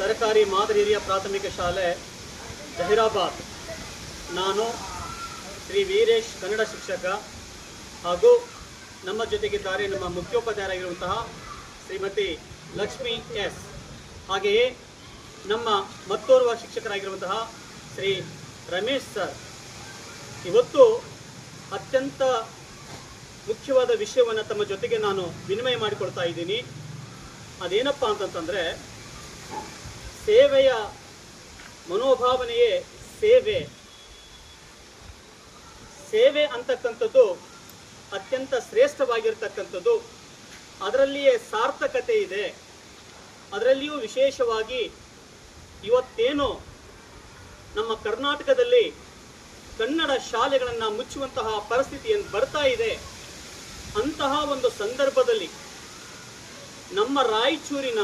ಸರ್ಕಾರಿ ಮಾದರಿ ಹಿರಿಯ ಪ್ರಾಥಮಿಕ ಶಾಲೆ ಜಹೀರಾಬಾದ್. ನಾನು ಶ್ರೀ ವೀರೇಶ್ ಕನ್ನಡ ಶಿಕ್ಷಕ ಹಾಗೂ ನಮ್ಮ ಜೊತೆಗಿದ್ದಾರೆ ನಮ್ಮ ಮುಖ್ಯೋಪಾಧ್ಯಾಯರಾಗಿರುವಂತಹ ಶ್ರೀಮತಿ ಲಕ್ಷ್ಮಿ ಎಸ್, ಹಾಗೆಯೇ ನಮ್ಮ ಮತ್ತೋರ್ವ ಶಿಕ್ಷಕರಾಗಿರುವಂತಹ ಶ್ರೀ ರಮೇಶ್ ಸರ್. ಇವತ್ತು ಅತ್ಯಂತ ಮುಖ್ಯವಾದ ವಿಷಯವನ್ನು ತಮ್ಮ ಜೊತೆಗೆ ನಾನು ವಿನಿಮಯ ಮಾಡಿಕೊಳ್ತಾ ಇದ್ದೀನಿ. ಅದೇನಪ್ಪ ಅಂತಂತಂದರೆ, ಸೇವೆಯ ಮನೋಭಾವನೆಯೇ ಸೇವೆ. ಸೇವೆ ಅಂತಕ್ಕಂಥದ್ದು ಅತ್ಯಂತ ಶ್ರೇಷ್ಠವಾಗಿರ್ತಕ್ಕಂಥದ್ದು, ಅದರಲ್ಲಿಯೇ ಸಾರ್ಥಕತೆ ಇದೆ. ಅದರಲ್ಲಿಯೂ ವಿಶೇಷವಾಗಿ ಇವತ್ತೇನು ನಮ್ಮ ಕರ್ನಾಟಕದಲ್ಲಿ ಕನ್ನಡ ಶಾಲೆಗಳನ್ನು ಮುಚ್ಚುವಂತಹ ಪರಿಸ್ಥಿತಿ ಏನು ಬರ್ತಾ ಇದೆ, ಅಂತಹ ಒಂದು ಸಂದರ್ಭದಲ್ಲಿ ನಮ್ಮ ರಾಯಚೂರಿನ